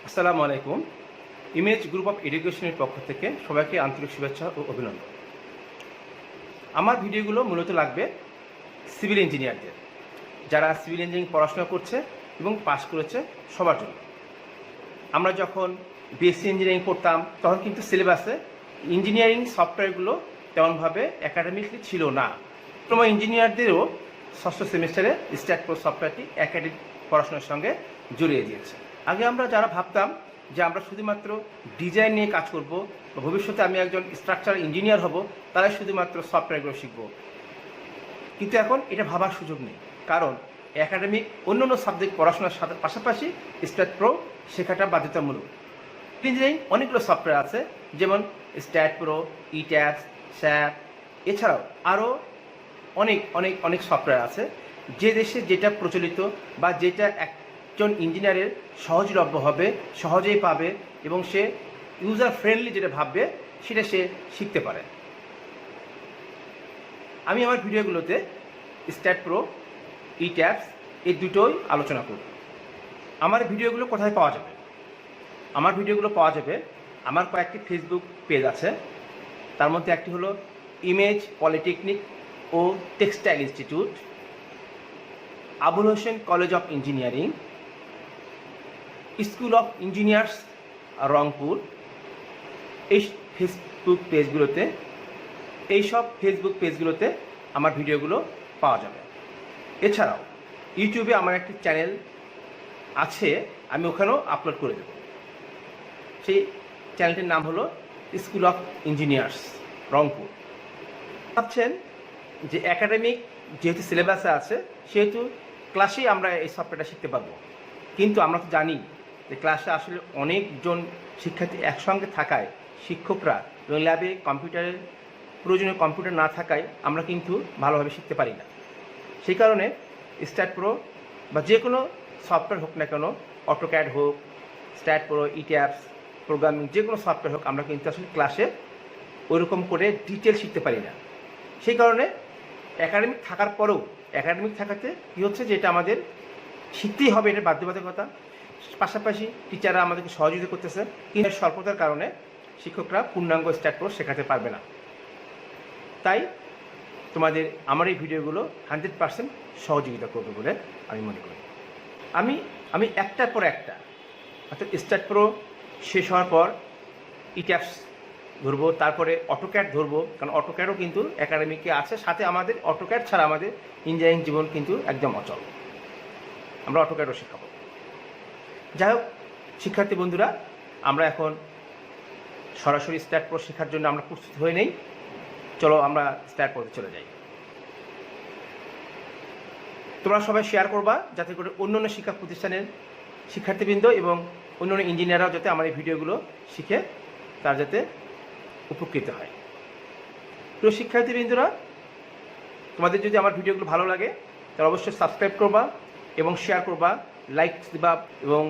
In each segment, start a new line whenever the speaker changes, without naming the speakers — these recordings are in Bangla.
আসসালামু আলাইকুম। ইমেজ গ্রুপ অফ এডুকেশনের পক্ষ থেকে সবাইকে আন্তরিক শুভেচ্ছা ও অভিনন্দন। আমার ভিডিওগুলো মূলত লাগবে সিভিল ইঞ্জিনিয়ারদের, যারা সিভিল ইঞ্জিনিয়ারিং পড়াশোনা করছে এবং পাশ করেছে সবার জন্য। আমরা যখন বিএসসি ইঞ্জিনিয়ারিং পড়তাম তখন কিন্তু সিলেবাসে ইঞ্জিনিয়ারিং সফটওয়্যারগুলো তেমনভাবে একাডেমিকলি ছিল না। ডিপ্লোমা ইঞ্জিনিয়ারদেরও ষষ্ঠ সেমিস্টারে স্ট্যাট প্রো সফটওয়্যারটি একাডেমিক পড়াশোনার সঙ্গে জড়িয়ে দিয়েছে। আগে আমরা যারা ভাবতাম যে আমরা শুধুমাত্র ডিজাইন নিয়ে কাজ করব বা ভবিষ্যতে আমি একজন স্ট্রাকচার ইঞ্জিনিয়ার হব, তারাই শুধুমাত্র সফটওয়্যারগুলো শিখব, কিন্তু এখন এটা ভাবার সুযোগ নেই। কারণ একাডেমিক অন্য সাবজেক্ট পড়াশোনার সাথে পাশাপাশি স্ট্যাট প্রো শেখাটা বাধ্যতামূলক। ইঞ্জিনিয়ারিং অনেকগুলো সফটওয়্যার আছে, যেমন স্ট্যাট প্রো, ইট্যাপস, স্যাপ, এছাড়াও আরও অনেক অনেক অনেক সফটওয়্যার আছে। যে দেশে যেটা প্রচলিত বা যেটা একজন ইঞ্জিনিয়ারের সহজলভ্য হবে, সহজেই পাবে এবং সে ইউজার ফ্রেন্ডলি যেটা ভাববে সেটা সে শিখতে পারে। আমি আমার ভিডিওগুলোতে স্ট্যাট প্রো, ইট্যাপস এই দুটোই আলোচনা করব। আমার ভিডিওগুলো কোথায় পাওয়া যাবে? আমার ভিডিওগুলো পাওয়া যাবে, আমার কয়েকটি ফেসবুক পেজ আছে। তার মধ্যে একটি হলো ইমেজ পলিটেকনিক ও Textile Institute, Abul Hossain College of Engineering, School of Engineers Rangpur. এই ফেসবুক পেজগুলোতে আমার ভিডিওগুলো পাওয়া যাবে। এছাড়াও ইউটিউবে আমার একটি চ্যানেল আছে, আমি ওখানেও আপলোড করে দেব। সেই চ্যানেলটির নাম হলো স্কুল অফ ইঞ্জিনিয়ার্স রংপুর। ভাবছেন যে একাডেমিক যেহেতু সিলেবাসে আছে সেহেতু ক্লাসেই আমরা এই সফটওয়্যারটা শিখতে পারবো, কিন্তু আমরা তো জানি যে ক্লাসে আসলে অনেকজন শিক্ষার্থী একসঙ্গে থাকায় শিক্ষকরা এবং ল্যাবে কম্পিউটারের প্রয়োজনীয় কম্পিউটার না থাকায় আমরা কিন্তু ভালোভাবে শিখতে পারি না। সেই কারণে স্ট্যাট প্রো বা যে কোনো সফটওয়্যার হোক না কেন, অটোক্যাড হোক, স্ট্যাট প্রো, ইট্যাপস, প্রোগ্রামিং যে কোনো সফটওয়্যার হোক, আমরা কিন্তু আসলে ক্লাসে ওইরকম করে ডিটেল শিখতে পারি না। সেই কারণে একাডেমিক থাকার পরেও একাডেমিক থাকাতে কী হচ্ছে যে এটা আমাদের শিখতেই হবে, এটা বাধ্যবাধকতা। পাশাপাশি টিচাররা আমাদেরকে সহযোগিতা করতেছে, কিন্তু স্বল্পতার কারণে শিক্ষকরা পূর্ণাঙ্গ স্ট্যাট প্রো শেখাতে পারবে না। তাই তোমাদের আমার এই ভিডিওগুলো 100% সহযোগিতা করবে বলে আমি মনে করি। আমি একটার পর একটা, অর্থাৎ স্ট্যাট প্রো শেষ হওয়ার পর ইট্যাপস ধরবো, তারপরে অটোক্যাড ধরবো, কারণ অটোক্যাডও কিন্তু একাডেমিকে আছে। সাথে আমাদের অটোক্যাড ছাড়া আমাদের ইঞ্জিনিয়ারিং জীবন কিন্তু একদম অচল, আমরা অটোক্যাডও শেখাবো। যাই হোক শিক্ষার্থী বন্ধুরা, আমরা এখন সরাসরি স্ট্যাট প্রো শেখার জন্য আমরা প্রস্তুত হয়ে নেই। চলো আমরা স্ট্যাট প্রোতে চলে যাই। তোমরা সবাই শেয়ার করবা যাতে করে অন্যান্য শিক্ষা প্রতিষ্ঠানের শিক্ষার্থীবৃন্দ এবং অন্যান্য ইঞ্জিনিয়াররাও যাতে আমার এই ভিডিওগুলো শিখে তার যাতে উপকৃত হয়। প্রিয় শিক্ষার্থীবৃন্দরা, তোমাদের যদি আমার ভিডিওগুলো ভালো লাগে তাহলে অবশ্যই সাবস্ক্রাইব করবা এবং শেয়ার করবা, লাইক দিবা এবং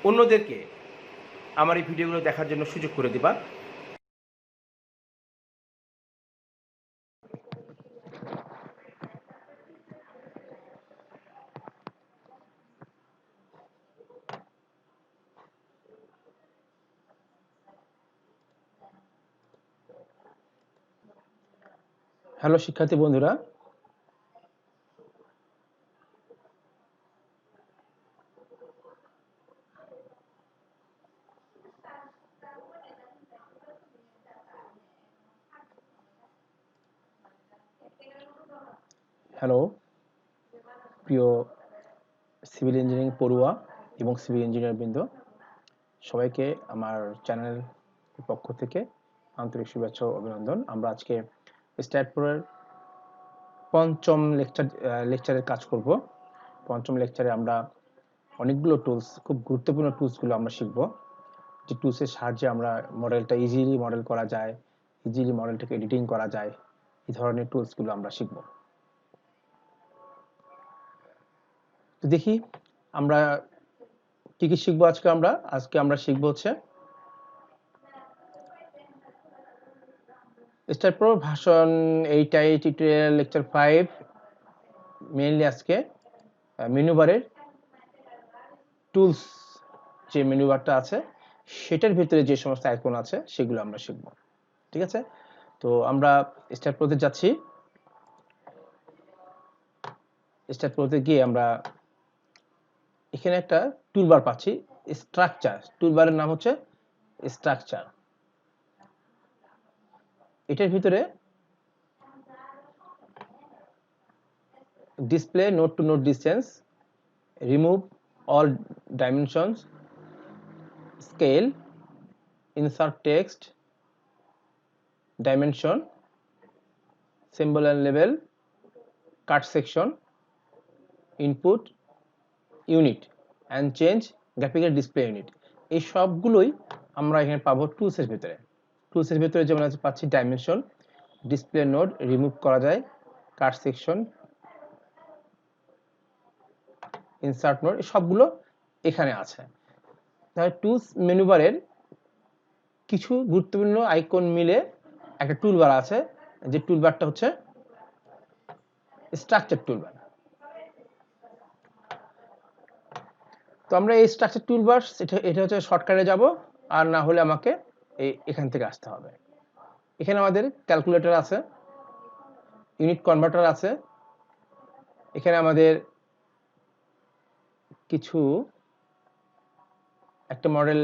অন্যদেরকে আমার এই ভিডিওগুলো দেখার জন্য সুযোগ করে দিবা। হ্যালো শিক্ষার্থী বন্ধুরা, হ্যালো প্রিয় সিভিল ইঞ্জিনিয়ারিং পড়ুয়া এবং সিভিল ইঞ্জিনিয়ার বৃন্দ, সবাইকে আমার চ্যানেল পক্ষ থেকে আন্তরিক শুভেচ্ছা ও অভিনন্দন। আমরা আজকে স্ট্যাট প্রোর পঞ্চম লেকচারের কাজ করব। পঞ্চম লেকচারে আমরা অনেকগুলো টুলস, খুব গুরুত্বপূর্ণ টুলসগুলো আমরা শিখব, যে টুলসের সাহায্যে আমরা মডেলটা ইজিলি মডেল করা যায়, ইজিলি মডেলটাকে এডিটিং করা যায়, এই ধরনের টুলসগুলো আমরা শিখব। তো দেখি আমরা কি কি শিখবো আজকে। আজকে আমরা শিখবো হচ্ছে stat pro version 8 tutorial lecture 5। Mainly আজকে মেনু বারের টুলস
যে মেনু বারটা আছে সেটার ভিতরে যে সমস্ত আইকন আছে সেগুলো আমরা শিখব। ঠিক আছে, তো আমরা স্টার্ট প্রোতে যাচ্ছি। স্টার্ট প্রোতে গিয়ে আমরা এখানে একটা টুলবার পাচ্ছি, স্ট্রাকচার। টুলবারের নাম হচ্ছে স্ট্রাকচার। এটার ভিতরে display node to node distance, remove all dimensions, scale, insert text, dimension, symbol and label, cut section, input unit and change graphical display unit. এই সবগুলোই আমরা এখানে পাবো টুলসের ভিতরে। টুলসের ভিতরে যেমন আছে পাচ্ছি ডাইমেনশন, ডিসপ্লে নোড রিমুভ করা যায়, কাট সেকশন, ইনসার্ট নোড, সবগুলো এখানে আছে। তাহলে টুলস মেনুবারের কিছু গুরুত্বপূর্ণ আইকন মিলে একটা টুলবার আছে, যে টুলবারটা হচ্ছে স্ট্রাকচার টুলবার। তো আমরা এই স্ট্রাকচার টুলবার এটা হচ্ছে শর্টকাটে যাব, আর না হলে আমাকে এখান থেকে আসতে হবে। এখানে আমাদের ক্যালকুলেটর আছে, ইউনিট কনভার্টার আছে, এখানে আমাদের কিছু একটা মডেল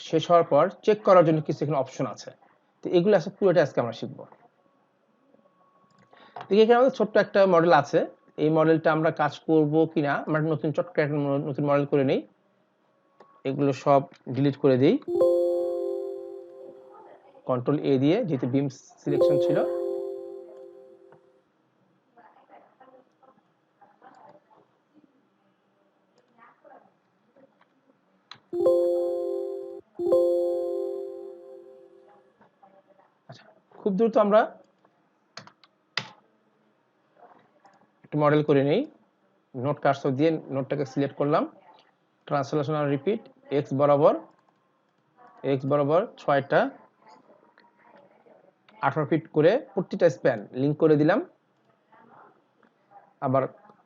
শেষ হওয়ার পর চেক করার জন্য কিছু এখানে অপশন আছে। তো এগুলো আছে পুরোটা আজকে আমরা শিখব। এখানে আমাদের ছোট্ট একটা মডেল আছে, এই মডেলটা আমরা কাজ করব কিনা আমরা নতুন চটকা একটা নতুন মডেল করে নেই, এগুলো সব ডিলিট করে দিই কন্ট্রোল এ দিয়ে, যেহেতু বিম সিলেকশন ছিল। আচ্ছা, খুব দ্রুত আমরা একটা মডেল করে নেই। নোট কার্সর দিয়ে নোটটাকে সিলেক্ট করলাম, ট্রান্সলেশন আর রিপিট, এক্স বরাবর 6টা 18 ফিট করে প্রতিটা স্প্যান লিংক করে দিলাম। আবার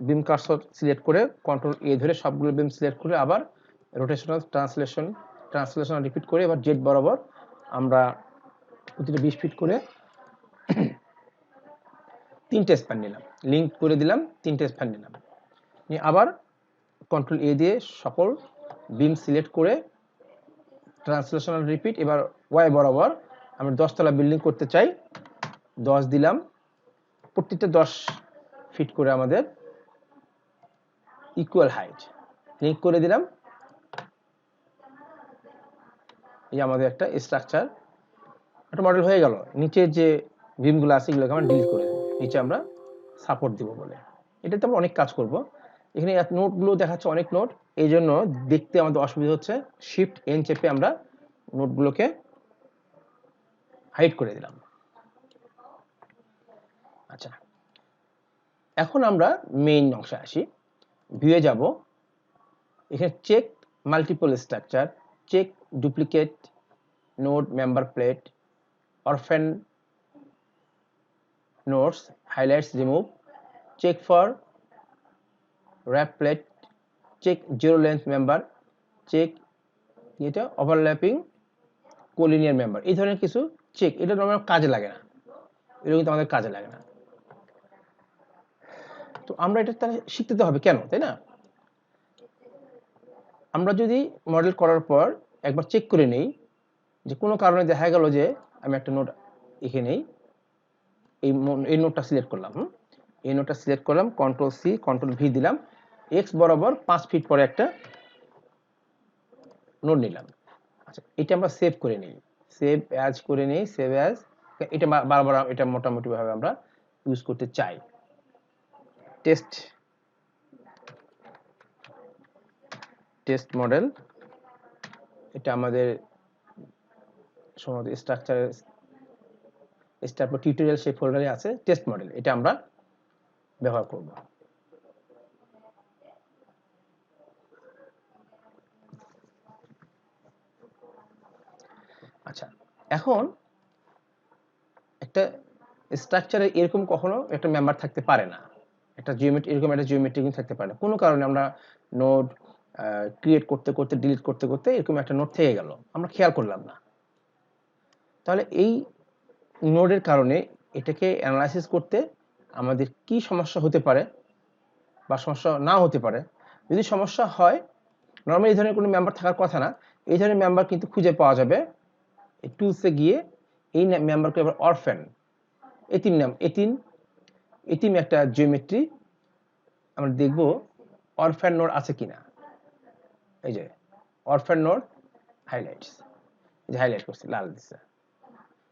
বিম কার্সর সিলেক্ট করে কন্ট্রোল এ ধরে সবগুলো বিম সিলেক্ট করে আবার রোটেশনাল ট্রান্সলেশন রিপিট করে এবার জেড বরাবর আমরা প্রতিটা 20 ফিট করে 3টে স্প্যান নিলাম, লিংক করে দিলাম, 3টে স্প্যান নিলাম, নিয়ে আবার কন্ট্রোল এ দিয়ে সকল বিম সিলেক্ট করে ট্রান্সলেশনাল রিপিট এবার ওয়াই বরাবর আমরা 10 তলা বিল্ডিং করতে চাই, 10 দিলাম, প্রত্যেকটা 10 ফিট করে আমাদের ইকুয়াল হাইট, লিংক করে দিলাম। এই আমাদের একটা স্ট্রাকচার একটা মডেল হয়ে গেল। নিচের যে বিমগুলো আছে এগুলোকে আমরা ডিলিট করে দেব, নিচে আমরা সাপোর্ট দিব বলে। এটাতে আমরা অনেক কাজ করব। এখানে নোটগুলো দেখাচ্ছে অনেক নোট, এই জন্য দেখতে আমাদের অসুবিধা হচ্ছে, শিফট এন চেপে আমরা নোটগুলোকে হাইড করে দিলাম। আচ্ছা, এখন আমরা মেইন অংশে আসি, ভিউয়ে যাব, এখানে check multiple structure, check duplicate node member plate, orphan notes, highlights remove, check for wrap plate, check zero length member, check এটা ওভারল্যাপিং কোলিনিয়ার মেম্বার। এই ধরনের কিছু চেক, এটা নরমাল কাজে লাগে না, এটা কিন্তু আমাদের কাজে লাগে না। তো আমরা এটা তাহলে শিখতে তো হবে কেন, তাই না? আমরা যদি মডেল করার পর একবার চেক করে নেই, যে কোনো কারণে দেখা গেল যে আমি একটা নোট এখানে এই নোটটা সিলেক্ট করলাম, এই নোটটা সিলেক্ট করলাম, কন্ট্রোল সি কন্ট্রোল ভি দিলাম, এক্স বরাবর 5 ফিট পরে একটা নোট নিলাম। আচ্ছা, এটা আমরা সেভ করে নিই, সেভ অ্যাজ করে নিই, সেভ অ্যাজ, এটা বারবার এটা মোটামুটি ভাবে আমরা ইউজ করতে চাই। টেস্ট মডেল, এটা আমাদের সম্ভবত স্ট্রাকচার টিউটোরিয়াল সেই ফোল্ডারে আছে, টেস্ট মডেল, এটা আমরা ব্যবহার করব। আচ্ছা, এখন একটা স্ট্রাকচারে এরকম কখনো একটা মেম্বার থাকতে পারে না, একটা জিওমেট্রি এরকম একটা জিওমেট্রি কিন্তু থাকতে পারে না। কোনো কারণে আমরা নোড ক্রিয়েট করতে করতে ডিলিট করতে করতে এরকম একটা নোড থেকে গেল, আমরা খেয়াল করলাম না। তাহলে এই নোডের কারণে এটাকে অ্যানালাইসিস করতে আমাদের কি সমস্যা হতে পারে বা সমস্যা না হতে পারে। যদি সমস্যা হয়, নর্মালি এই ধরনের কোনো মেম্বার থাকার কথা না, এই ধরনের মেম্বার কিন্তু খুঁজে পাওয়া যাবে এই টুলসে গিয়ে। এই মেম্বারকে আবার অরফ্যান, এতিম একটা জিওমেট্রি আমরা দেখব অরফ্যান নোড আছে কিনা। এই যে অরফ্যান নোড হাইলাইটস, এই যে হাইলাইট করছে লাল দিচ্ছে,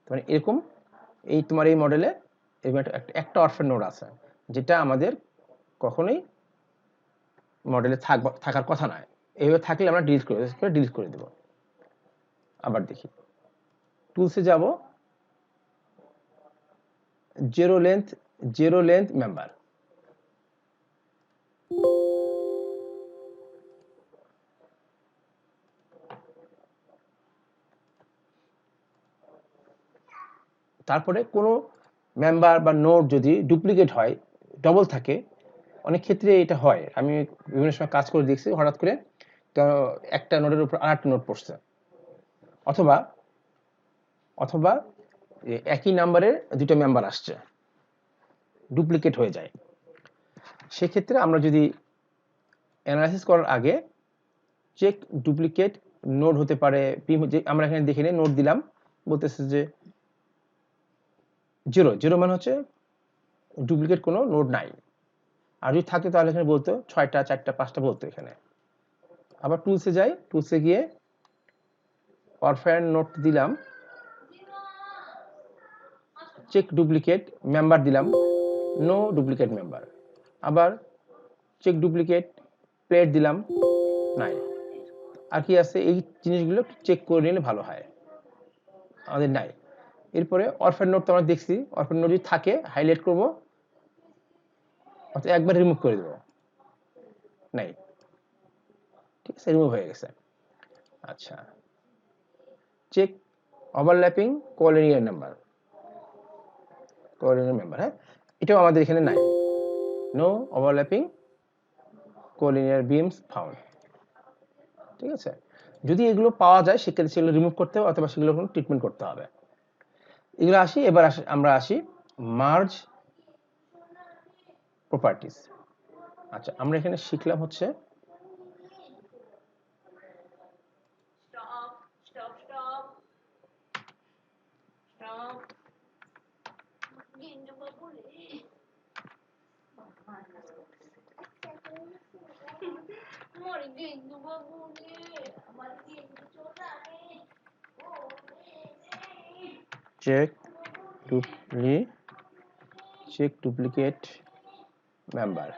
মানে এরকম এই তোমার এই মডেলে একটা অরফ্যান নোড আছে, যেটা আমাদের কখনোই মডেলে থাকার কথা নয়। এইভাবে থাকলে আমরা ডিলিট করে দেব। আবার দেখি, টুলসে যাব, জিরো লেন্থ মেম্বার। তারপরে কোনো মেম্বার বা নোড যদি ডুপ্লিকেট হয়, ডবল থাকে, অনেক ক্ষেত্রে এটা হয়, আমি বিভিন্ন সময় কাজ করে দেখছি, হঠাৎ করে একটা নোডের উপর আরেকটা নোড পড়ছে, অথবা একই নাম্বারের দুটো মেম্বার আসছে, ডুপ্লিকেট হয়ে যায়। সেক্ষেত্রে আমরা যদি অ্যানালাইসিস করার আগে চেক ডুপ্লিকেট নোড হতে পারে, আমরা এখানে দেখে নিই, নোড দিলাম, বলতেছে যে জিরো মানে হচ্ছে ডুপ্লিকেট কোনো নোড নাই। আর যদি থাকে তাহলে এখানে বলতো 6টা 4টা 5টা বলতো এখানে। আবার টুলসে যাই, টুলসে গিয়ে অরফ্যান নোড দিলাম, চেক ডুপ্লিকেট মেম্বার দিলাম, নো ডুপ্লিকেট মেম্বার। আবার চেক ডুপ্লিকেট প্লেট দিলাম, নাই। আর কি আছে, এই জিনিসগুলো চেক করে নিলে ভালো হয়, আমাদের নাই। এরপরে অরফ্যান নোড তো আমরা দেখছি, অরফ্যান নোড যদি থাকে হাইলাইট করব, অর্থাৎ একবার রিমুভ করে দেব, নাই, ঠিক আছে, রিমুভ হয়ে গেছে। আচ্ছা, চেক ওভারল্যাপিং কোলিনিয়ার মেম্বার, হ্যাঁ, এটাও আমাদের এখানে নাই, no overlapping collinear beans found, ঠিক আছে। যদি এগুলো পাওয়া যায় সেক্ষেত্রে সেগুলো রিমুভ করতে হবে অথবা সেগুলো কোনো ট্রিটমেন্ট করতে হবে। এগুলো আসি, এবার আমরা আসি মার্জ প্রপার্টিস। আচ্ছা, আমরা এখানে শিখলাম হচ্ছে check duplicate member,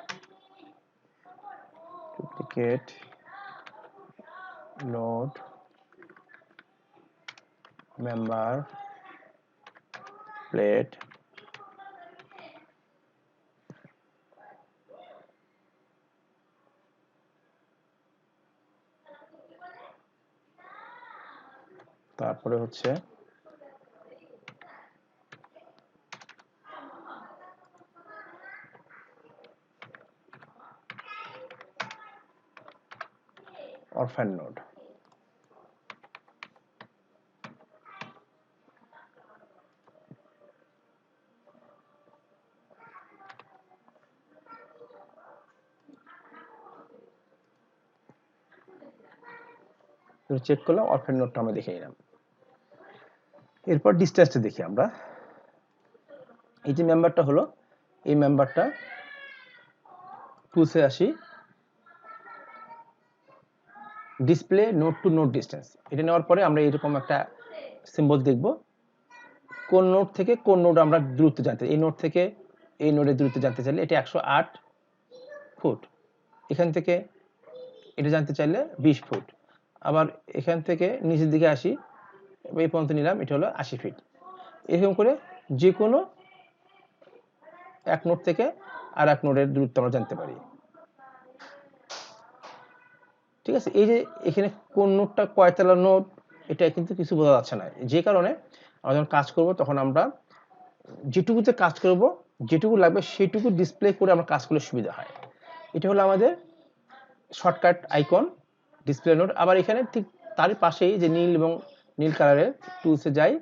duplicate node member plate, তারপরে হচ্ছে অরফ্যান নোড। চেক করলাম, অরফ্যান নোডটা আমরা দেখে নিলাম। এরপর ডিসটেন্সটা দেখি আমরা। এই যে মেম্বারটা হলো, এই মেম্বারটা টুলসে আসি, display node to node distance, এটা নেওয়ার পরে আমরা এরকম একটা সিম্বল দেখব, কোন নোড থেকে কোন নোড আমরা দূরত্ব জানতে, এই নোড থেকে এই নোডের দূরত্ব জানতে চাইলে এটা 108 ফুট, এখান থেকে এটা জানতে চাইলে 20 ফুট, আবার এখান থেকে নিচের দিকে আসি, এই পর্যন্ত নিলাম, এটা হলো 80 ফিট। এরকম করে যে কোনো এক নোড থেকে আর এক নোডের দূরত্ব আমরা জানতে পারি, ঠিক আছে। এই যে এখানে কোন নোডটা কয়তলা নোড, এটা কিন্তু কিছু বোঝা যাচ্ছে না, যে কারণে আমরা যখন কাজ করব তখন আমরা যেটুকুতে কাজ করব, যেটুকু লাগবে সেটুকু ডিসপ্লে করে আমরা কাজ করলে সুবিধা হয়। এটা হলো আমাদের শর্টকাট আইকন, ডিসপ্লে নোড, আবার এখানে ঠিক তার পাশেই যে নীল এবং নীল কালারের টুলসে যাই,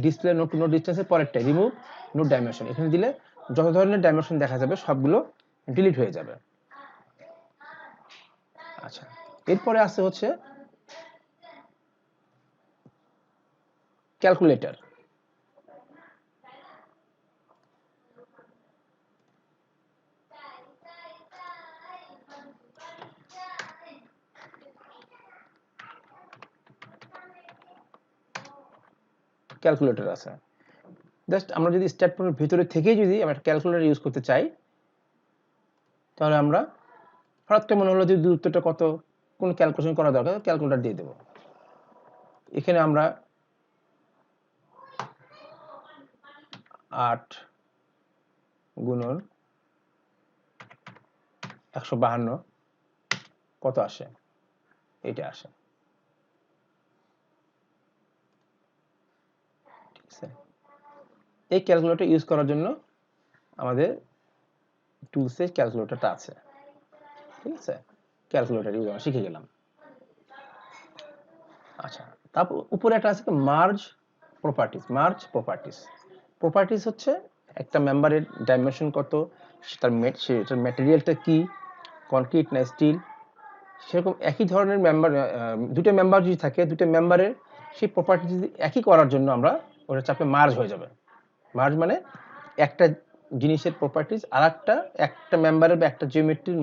ডিসপ্লে নোড টু নোড ডিসটেন্সের পরেরটা রিমুভ নোড ডাইমেনশন, এখানে দিলে যত ধরনের ডাইমেনশন দেখা যাবে সবগুলো ডিলিট হয়ে যাবে। আচ্ছা, এরপরে আছে হচ্ছে ক্যালকুলেটর। ক্যালকুলেটর আছে, জাস্ট আমরা যদি স্ট্যাটমেন্টের ভিতরে থেকেই যদি আমরা ক্যালকুলেটর ইউজ করতে চাই, তাহলে আমরা হঠাৎ করে মনে হলো যে দূরত্বটা কত, কোন ক্যালকুলেশন করা দরকার, ক্যালকুলেটর দিয়ে দেবো। এখানে আমরা 8 গুণন 152 কত আসে, এটা আসে। ঠিক আছে, এই ক্যালকুলেটর ইউজ করার জন্য আমাদের টুলসে ক্যালকুলেটরটা আছে। ঠিক আছে, ক্যালকুলেটর ইউজ আমরা শিখে গেলাম। আচ্ছা, তারপর উপরে একটা আছে merge properties. Merge properties, properties হচ্ছে একটা মেম্বারের ডাইমেনশন কত, সেটার ম্যাটেরিয়ালটা কি, কনক্রিট না স্টিল, সেরকম একই ধরনের মেম্বার, দুটো মেম্বার যদি থাকে, দুটো মেম্বারের সেই প্রপার্টি যদি একই করার জন্য আমরা ওটা চাপে মার্জ হয়ে যাবে। মার্জ মানে একটা জিনিসের প্রপার্টিজ আর একটা মেম্বারের বা একটা জিওমেট্রির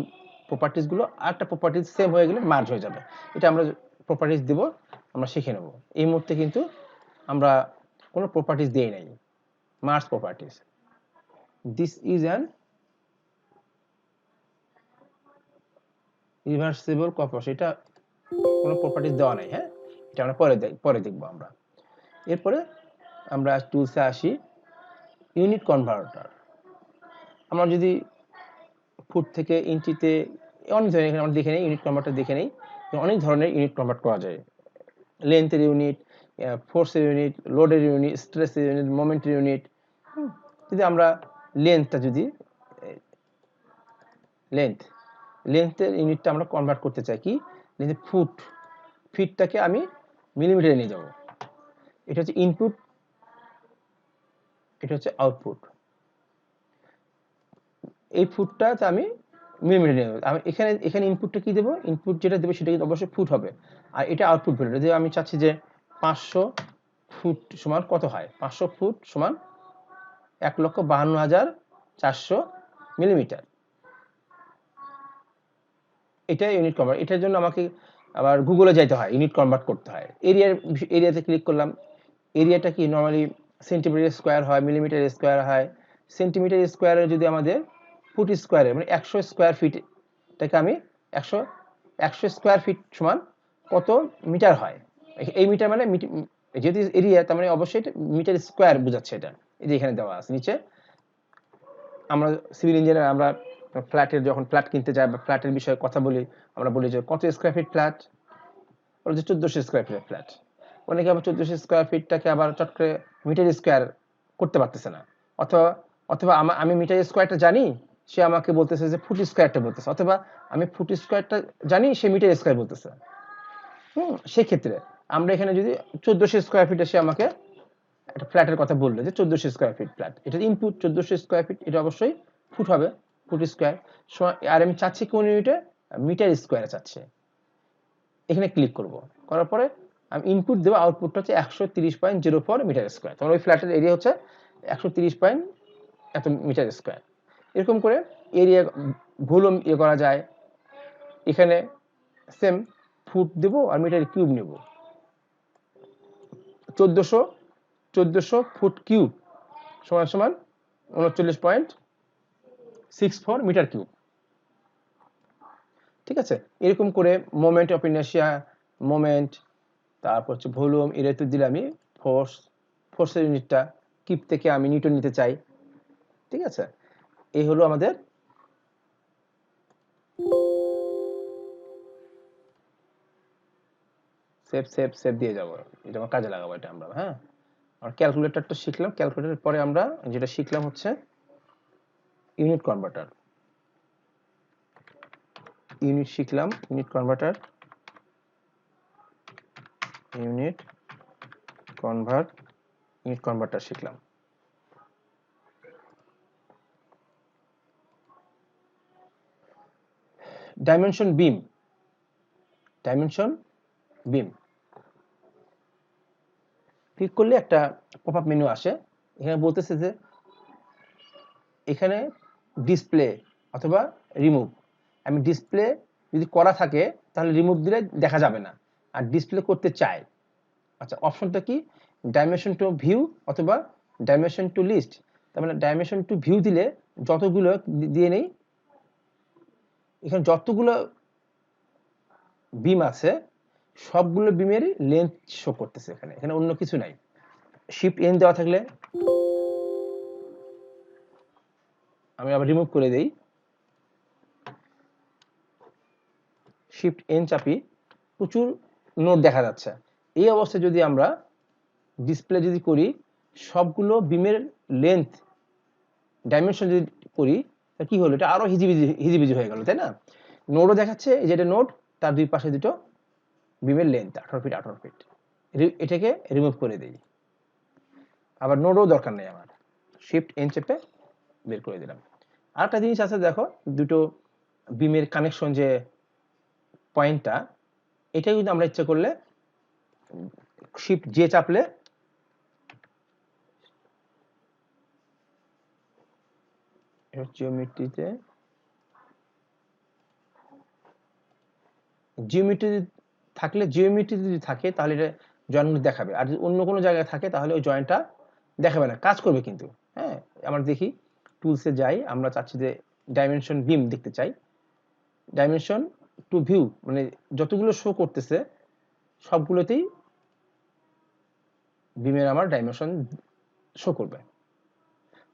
প্রপার্টিজগুলো আর একটা প্রপার্টিজ সেম হয়ে গেলে মার্জ হয়ে যাবে। এটা আমরা প্রপার্টিজ দেব, আমরা শিখে নেব। এই মুহূর্তে কিন্তু আমরা কোনো প্রপার্টিজ দিই নাই, merge properties. This is an reversible corpus, এটা কোনো প্রপার্টিজ দেওয়া নাই। হ্যাঁ, এটা আমরা পরে দেখবো আমরা। এরপরে আমরা টুলসে আসি, ইউনিট কনভার্টার। আমরা যদি ফুট থেকে ইঞ্চিতে অনেক ধরনের, এখানে আমরা দেখে নেই ইউনিট কনভার্টার দেখে নেই, অনেক ধরনের ইউনিট কনভার্ট করা যায়। লেন্থের ইউনিট, ফোর্সের ইউনিট, লোডের ইউনিট, স্ট্রেসের ইউনিট, মোমেন্টের ইউনিট। যদি আমরা লেন্থটা যদি লেন্থের ইউনিটটা আমরা কনভার্ট করতে চাই, কি ফুট, ফিটটাকে আমি মিলিমিটারে নিয়ে যাব। এটা হচ্ছে ইনপুট, এটা হচ্ছে আউটপুট। এই ফুটটা আমি মিলিমিটারে নিয়ে যাবো। আমি এখানে ইনপুটটা কি দেবো, ইনপুট যেটা দেবো সেটা কিন্তু অবশ্যই ফুট হবে, আর এটা আউটপুট ভ্যালু। যদি আমি চাচ্ছি যে 500 ফুট সমান কত হয়, 500 ফুট সমান 1,52,400 মিলিমিটার। এটা ইউনিট কনভার্ট। এটার জন্য আমাকে আবার গুগলে যাইতে হয়, ইউনিট কনভার্ট করতে হয়। এরিয়াতে ক্লিক করলাম। এরিয়াটা কি নর্মালি সেন্টিমিটার স্কোয়ার হয়, মিলিমিটার স্কোয়ার হয়। সেন্টিমিটার স্কোয়ারে যদি আমাদের ফুট স্কোয়ারে মানে 100 স্কোয়ার ফিট, এটাকে আমি 100 স্কোয়ার ফিট সমান কত মিটার হয়। এই মিটার মানে যেহেতু এরিয়া, তার মানে অবশ্যই মিটার স্কোয়ার বোঝাচ্ছে। এটা এই যে এখানে দেওয়া আছে নিচে। আমরা সিভিল ইঞ্জিনিয়ার, আমরা ফ্ল্যাটের যখন ফ্ল্যাট কিনতে যাই বা ফ্ল্যাটের বিষয়ে কথা বলি, আমরা বলি যে কত স্কোয়ার ফিট ফ্ল্যাট, বলে যে 1400 স্কোয়ার ফিটের ফ্ল্যাট। অনেকে আবার 1400 স্কোয়ার ফিটটাকে আবার চট করে মিটার স্কোয়ার করতে পারতেছে না, অথবা অথবা আমি মিটার স্কোয়ারটা জানি, সে আমাকে বলতেছে যে ফুট স্কোয়ারটা বলতেছে, অথবা আমি ফুট স্কোয়ারটা জানি, সে মিটার স্কোয়ার বলতেছে। সেক্ষেত্রে আমরা এখানে যদি 1400 স্কোয়ার ফিটে সে আমাকে একটা ফ্ল্যাটের কথা বললো যে 1400 স্কোয়ার ফিট ফ্ল্যাট, এটা ইনপুট 1400 স্কোয়ার ফিট, এটা অবশ্যই ফুট হবে, ফুট স্কোয়ার। আর আমি চাচ্ছি কোন ইউনিটে, মিটার স্কোয়ারে চাচ্ছি। এখানে ক্লিক করব, করার পরে আমি ইনপুট দেবো, আউটপুটটা হচ্ছে 130.04 মিটার স্কোয়ার। তোমার ওই ফ্ল্যাটের এরিয়া হচ্ছে 130 পয়েন্ট এত মিটার স্কোয়ার। এরকম করে এরিয়া ভুলও করা যায়। এখানে সেম ফুট দেবো আর মিটার কিউব নেব। 1400 ফুট কিউব সমান সমান 39.64 মিটার কিউব। ঠিক আছে, এরকম করে মোমেন্ট অফ ইনার্শিয়া, মোমেন্ট, তারপর হচ্ছে ভলিউম, এর তো দিলে আমি ফোর্সের ইউনিটটা কিপ থেকে আমি নিউটন নিতে চাই। ঠিক আছে, এই হলো আমাদের সেভ দিয়ে যাবো, এটা আমার কাজে লাগাবো এটা আমরা। হ্যাঁ, আর ক্যালকুলেটরটা শিখলাম। ক্যালকুলেটরের পরে আমরা যেটা শিখলাম হচ্ছে ইউনিট কনভার্টার। ইউনিট শিখলাম, ইউনিট কনভার্টার, ইউনিট কনভার্টার শিখলাম। ডাইমেনশন বিম, ক্লিক করলে একটা পপআপ মেনু আসে। এখানে বলতেছে যে এখানে ডিসপ্লে অথবা রিমুভ। আমি ডিসপ্লে যদি করা থাকে তাহলে রিমুভ দিলে দেখা যাবে না, আর ডিসপ্লে করতে চাই। আচ্ছা, অপশনটা কি? ডাইমেনশন টু ভিউ অথবা ডাইমেনশন টু লিস্ট। তার মানে ডাইমেনশন টু ভিউ দিলে যতগুলো দিয়ে নেই, এখানে যতগুলো বিম আছে সবগুলো বিমের লেন্থ শো করতেছে এখানে অন্য কিছু নাই। শিফট এন দেওয়া থাকলে আমি আবার রিমুভ করে দেই, শিফট এন চাপি, প্রচুর নোট দেখা যাচ্ছে। এই অবস্থায় যদি আমরা ডিসপ্লে যদি করি, সবগুলো বিমের লেন্থ ডাইমেনশন যদি করি, তা কি হলো? এটা আরো হিজিবিজি হয়ে গেল, তাই না? নোটও দেখাচ্ছে, এই যে এটা নোট, তার দুই পাশে দুটো বিমের লেন্থ 18 ফিট 18 ফিট। এটাকে রিমুভ করে দেই। আবার নোটও দরকার নেই আমার, শিফট এন চেপে বের করে দিলাম। আরেকটা জিনিস আছে, দেখো দুটো বিমের কানেকশন যে পয়েন্টটা, এটা কিন্তু আমরা ইচ্ছা করলে শিফট জে চাপলে জিওমেট্রি যদি থাকে তাহলে এটা জয়েন্ট দেখাবে, আর যদি অন্য কোনো জায়গায় থাকে তাহলে ওই জয়েন্টটা দেখাবে না, কাজ করবে কিন্তু। হ্যাঁ, আমরা দেখি টুলসে যাই, আমরা চাচ্ছি যে ডাইমেনশন বিম দেখতে চাই। ডাইমেনশন টু ভিউ মানে যতগুলো শো করতেছে সবগুলোতেই বিমের আমার ডাইমেনশন শো করবে।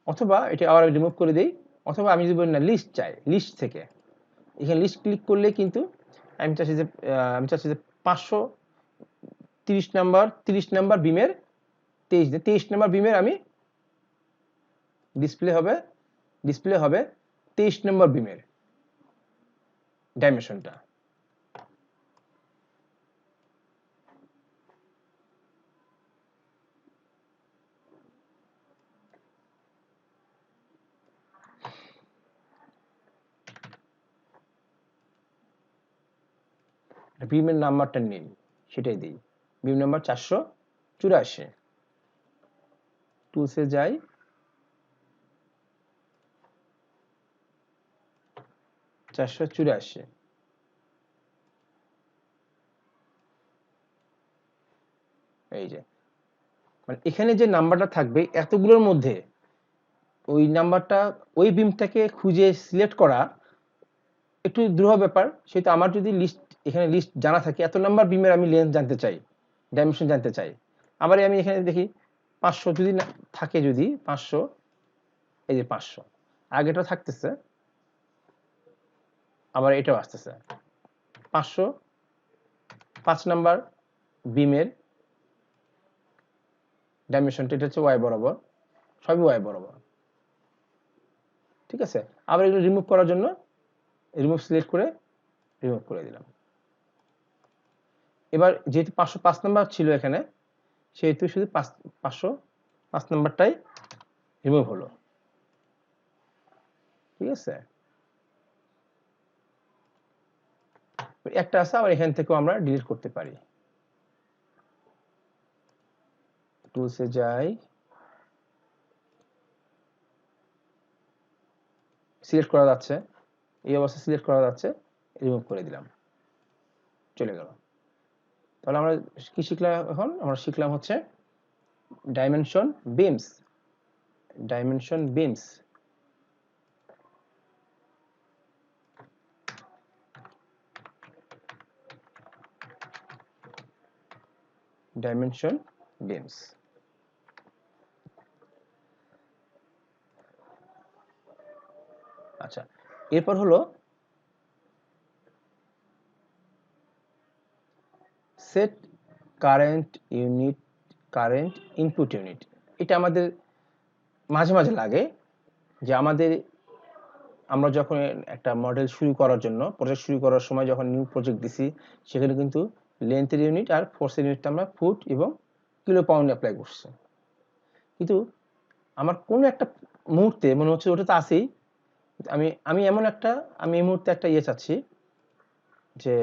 অথবা এটা আবার রিমুভ করে দেই, অথবা আমি যদি বলি না লিস্ট চাই, লিস্ট থেকে এখানে লিস্ট ক্লিক করলে কিন্তু আমি চাচ্ছি যে 530 নাম্বার বিমের 23 নাম্বার বিমের আমি ডিসপ্লে হবে 23 নম্বর বিমের ডাইমেনশনটা। বিমের নাম্বারটা নেই, সেটাই দিই। বিম নাম্বার 484। টুলসে যাই, এই যে মানে এখানে যে নাম্বারটা থাকবে এতগুলোর মধ্যে ওই নাম্বারটা, ওই বিমটাকে খুঁজে সিলেক্ট করা একটু দুরূহ ব্যাপার। সেটা আমার যদি এখানে লিস্ট জানা থাকে, এত নাম্বার বিমের আমি লেন্থ জানতে চাই, ডাইমেনশন জানতে চাই, আবার আমি এখানে দেখি 500 যদি থাকে, যদি 500, এই যে 500 আগেটা থাকতেছে, আবার এটাও আসতেছে 505 নাম্বার বিমের ডাইমেনশনটা, এটা হচ্ছে ওয়াই বরাবর, সবই ওয়াই বরাবর। ঠিক আছে, আবার এগুলো রিমুভ করার জন্য রিমুভ সিলেক্ট করে রিমুভ করে দিলাম। এবার যেহেতু 505 নাম্বার ছিল এখানে, সেহেতু শুধু 505 নাম্বারটাই রিমুভ হলো। ঠিক আছে, একটা আছে, আবার এখান থেকেও আমরা ডিলিট করতে পারি। টুলসে যাই, সিলেক্ট করা যাচ্ছে, এই অবস্থায় সিলেক্ট করা যাচ্ছে, রিমুভ করে দিলাম, চলে গেল। তাহলে আমরা কি শিখলাম? এখন আমরা শিখলাম হচ্ছে ডাইমেনশন বিমস। Dimension beans. আচ্ছা, এরপর হলো সেট কারেন্ট ইনপুট ইউনিট। এটা আমাদের মাঝে মাঝে লাগে যে আমাদের আমরা যখন একটা মডেল শুরু করার জন্য প্রজেক্ট শুরু করার সময় যখন নিউ প্রজেক্ট দিছি সেখানে কিন্তু লেন্থের ইউনিট আর ফোর্সের ইউনিটটা আমরা ফুট এবং কিলো পাউন্ড অ্যাপ্লাই করছি। কিন্তু আমার কোনো একটা মুহূর্তে মনে হচ্ছে ওটা তো আছেই, আমি আমি এই মুহূর্তে একটা ইয়ে চাচ্ছি যে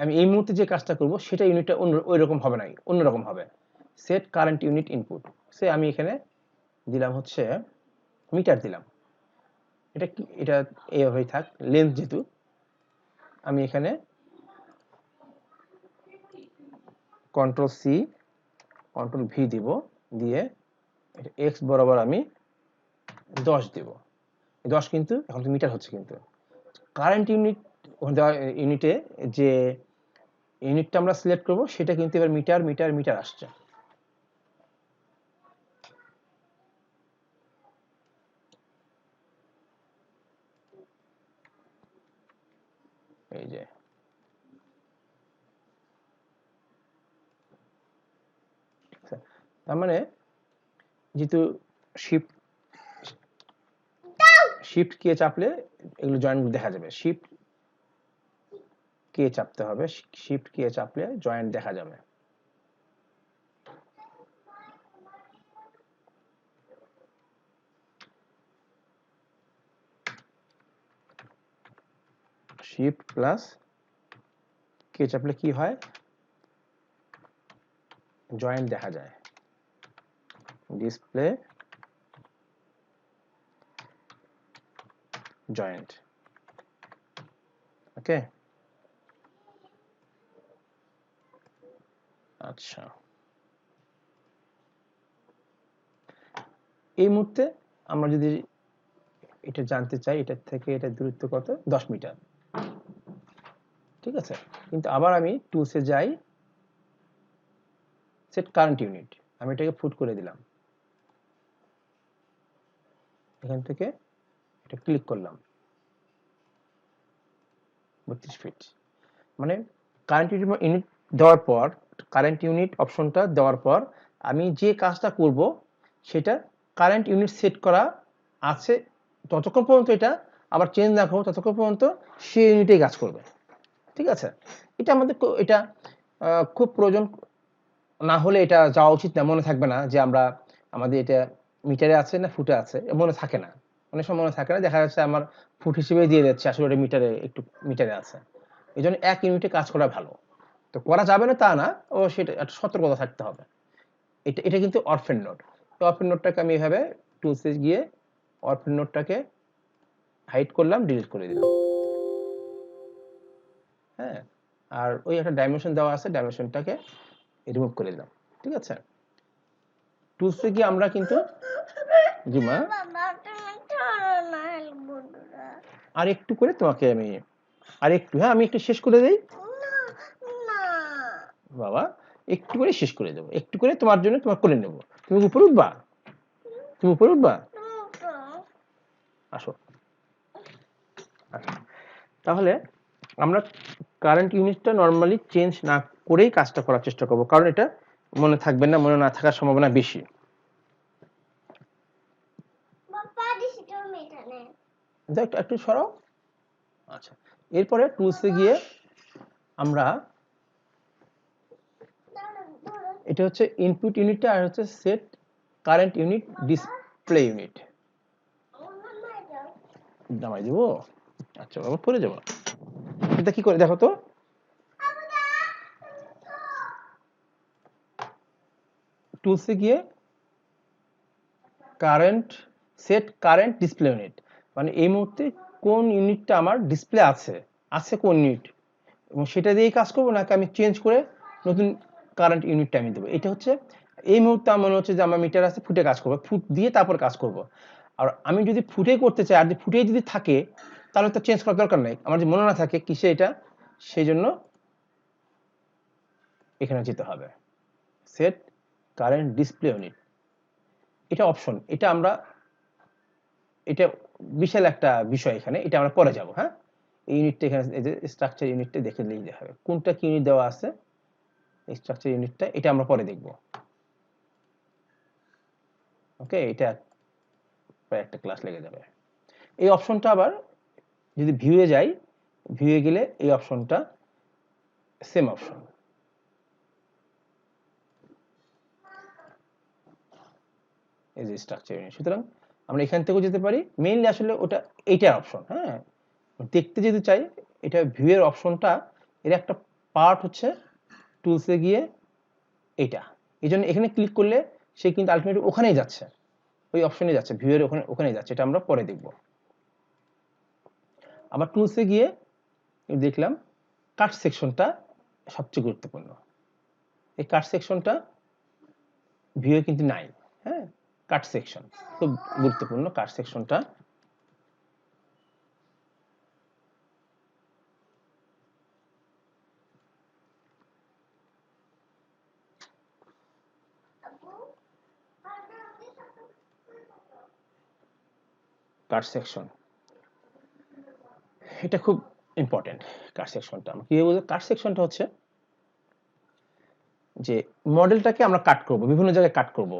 আমি এই মুহূর্তে যে কাজটা করব সেটা ইউনিটটা ওই রকম হবে না, অন্যরকম হবে। সেট কারেন্ট ইউনিট ইনপুট, সে আমি এখানে দিলাম হচ্ছে মিটার দিলাম। এটা এইভাবেই থাক, লেন্থ যেহেতু আমি এখানে কন্ট্রোল সি কন্ট্রোল ভি দিব, দিয়ে এক্স বরাবর আমি 10 দেব। 10 কিন্তু এখন তো মিটার হচ্ছে, কিন্তু কারেন্ট ইউনিটে যে ইউনিটটা আমরা সিলেক্ট করব সেটা কিন্তু এবার মিটার মিটার মিটার আসছে। এই যে তার মানে যেহেতু শিফট শিফট কে চাপলে এগুলো জয়েন্ট দেখা যাবে, শিফট কে চাপতে হবে, শিফট কে চাপলে জয়েন্ট দেখা যাবে। শিফট প্লাস কে চাপলে কি হয়, জয়েন্ট দেখা যায়, ডিসপ্লে জয়েন্ট। ওকে, আচ্ছা এই মুহূর্তে আমরা যদি এটা জানতে চাই এটার থেকে এটা দূরত্ব কত, 10 মিটার, ঠিক আছে। কিন্তু আবার আমি টুলসে যাই, সেট কারেন্ট ইউনিট, আমি এটাকে ফুট করে দিলাম, এখান থেকে এটা ক্লিক করলাম 32 ফিট। মানে কারেন্ট ইউনিট দেওয়ার পর, কারেন্ট ইউনিট অপশনটা দেওয়ার পর আমি যে কাজটা করব সেটা কারেন্ট ইউনিট সেট করা আছে ততক্ষণ পর্যন্ত, এটা আবার চেঞ্জ না করবো ততক্ষণ পর্যন্ত সেই ইউনিটেই কাজ করবে, ঠিক আছে। এটা আমাদের এটা খুব প্রয়োজন না হলে এটা যাওয়া উচিত না, মনে থাকবে না যে আমরা আমাদের এটা মিটারে আছে না ফুটে আছে, মনে থাকে না, অনেক সময় মনে থাকে না, দেখা যাচ্ছে আমার ফুট হিসেবে দিয়ে দিচ্ছে, আসলে ওটা মিটারে একটু মিটারে আছে। এই জন্য এক ইউনিটে কাজ করা ভালো, তো করা যাবে না তা না, ও সেটা একটা সতর্কতা থাকতে হবে। এটা এটা কিন্তু অরফেন নোড, তো অরফেন নোডটাকে আমি এভাবে টুলসে গিয়ে অরফেন নোডটাকে হাইড করলাম, ডিলিট করে দিলাম। হ্যাঁ, আর ওই একটা ডাইমেনশন দেওয়া আছে, ডাইমেনশনটাকে রিমুভ করে দিলাম, ঠিক আছে। টুলসে গিয়ে আমরা কিন্তু জি মা আর একটু করে তোমাকে আমি আর একটু, হ্যাঁ আমি একটু শেষ করে দেই বাবা, একটু করে শেষ করে দেবো, একটু করে তোমার জন্য তোমার করে নেব। তুমি উপরে উঠবা, তুমি উপরে উঠবা, আসো। তাহলে আমরা কারেন্ট ইউনিটটা নরমালি চেঞ্জ না করেই কাজটা করার চেষ্টা করব, কারণ এটা মনে থাকবে না, মনে না থাকার সম্ভাবনা বেশি। একটু সরাও। আচ্ছা, এরপরে টুলসে গিয়ে আমরা এটা হচ্ছে ইনপুট ইউনিটটা, আর হচ্ছে set current unit display unit নামাই দেবো। আচ্ছা বাবা পড়ে যাবো, এটা কি করে দেখো তো, টুলসে গিয়ে current set current display unit, মানে এই মুহূর্তে কোন ইউনিটটা আমার ডিসপ্লে আছে, আছে কোন ইউনিট, এবং সেটা দিয়েই কাজ করবো নাকি আমি চেঞ্জ করে নতুন কারেন্ট ইউনিটটা আমি দেবো। এটা হচ্ছে এই মুহূর্তে আমার মনে হচ্ছে যে আমার মিটার আছে, ফুটে কাজ করবো, ফুট দিয়ে তারপর কাজ করব। আর আমি যদি ফুটে করতে চাই, আর যদি ফুটেই যদি থাকে তাহলে তো চেঞ্জ করার দরকার নেই, আমার যদি মনে না থাকে কিসে এটা, সেই জন্য এখানে যেতে হবে সেট কারেন্ট ডিসপ্লে ইউনিট, এটা অপশন, এটা আমরা এটা বিশাল একটা বিষয়, এখানে এটা আমরা পরে যাব। হ্যাঁ, এই ইউনিটটা এখানে এই যে স্ট্রাকচার ইউনিটটা দেখে নিতে হবে কোনটা কি ইউনিট দেওয়া আছে, স্ট্রাকচার ইউনিটটা এটা আমরা পরে দেখব। ওকে, এটা প্রায় একটা ক্লাস লেগে যাবে। এই অপশনটা আবার যদি ভিউয়ে যাই, ভিউয়ে গেলে এই অপশনটা সেম অপশন, এই যে স্ট্রাকচার ইউনিট। সুতরাং আমরা এখান থেকেও যেতে পারি, মেইনলি আসলে ওটা এইটার অপশন। হ্যাঁ, দেখতে যদি চাই এটা ভিউয়ের অপশনটা এর একটা পার্ট হচ্ছে টুলসে গিয়ে এটা, এই জন্য এখানে ক্লিক করলে সে কিন্তু আলটিমেটলি ওখানেই যাচ্ছে, ওই অপশনে যাচ্ছে, ভিউয়ের ওখানেই যাচ্ছে। এটা আমরা পরে দেখব। আবার টুলসে গিয়ে দেখলাম কাট সেকশনটা সবচেয়ে গুরুত্বপূর্ণ। এই কাট সেকশনটা ভিউয়ে কিন্তু নাই। হ্যাঁ, কাট সেকশন খুব গুরুত্বপূর্ণ। কাট সেকশনটা কাট সেকশন এটা খুব ইম্পর্টেন্ট। কাট সেকশনটা আমরা কিভাবে বুঝবো? কাট সেকশনটা হচ্ছে যে মডেলটাকে আমরা কাট করব, বিভিন্ন জায়গায় কাট করব,